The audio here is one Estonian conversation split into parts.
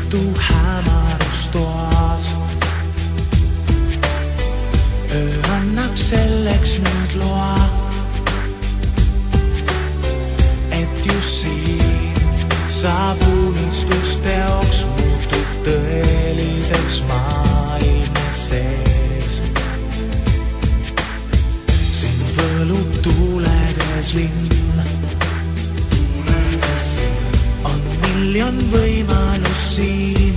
õhtu hämarustoas. Öö annab selleks nüüd loa, et just siin saab unistusteoks, muutub tõeliseks maailma sees. Siin võlub tuuledes linn, on miljon võimalus siin,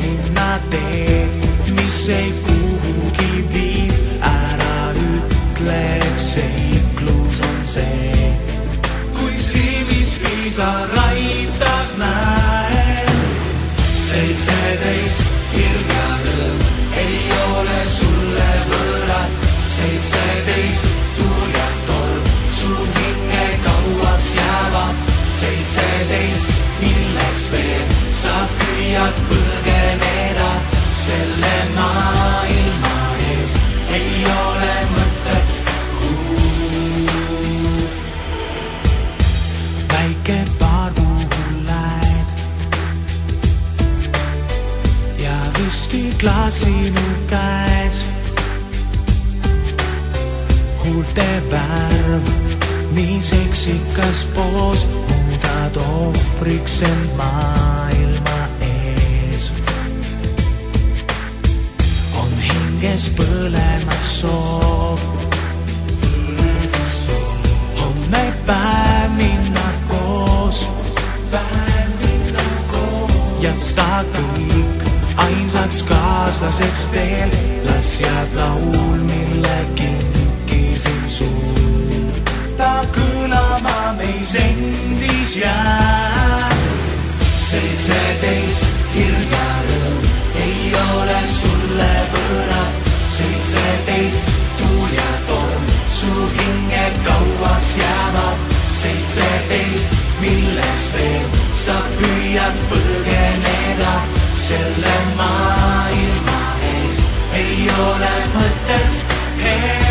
minna teed, mis ei kuhugi viib. Ära ütle, eks seiklus on see, kui silmis pisaraitas näen. 17 hirm ja rõõm ei ole sulle võõrad. 17 tuul ja torm su hinge kauaks jäävad. 17 milleks veel sa püüad põgeneda, selle maailma ees ei ole mõtet. Väike paar kuhu lähed ja viskiklaas sinu käes. Huulte värv, nii seksikas poos, muudad ohvriks end maailma ees. On hinges põlemas soov, homme päev minna koos, jätta kõik ainsaks kaaslaseks teel. Las jääb laul, mille kinkisin sul, ta kõlama meis endis jääb. 17 hirm ja rõõm ei ole sulle võõrad. 17 tuul ja torm su hinge kauaks jäävad. 17 milles veel sa püüad põgeneda, selle maailma ees ei ole mõtet.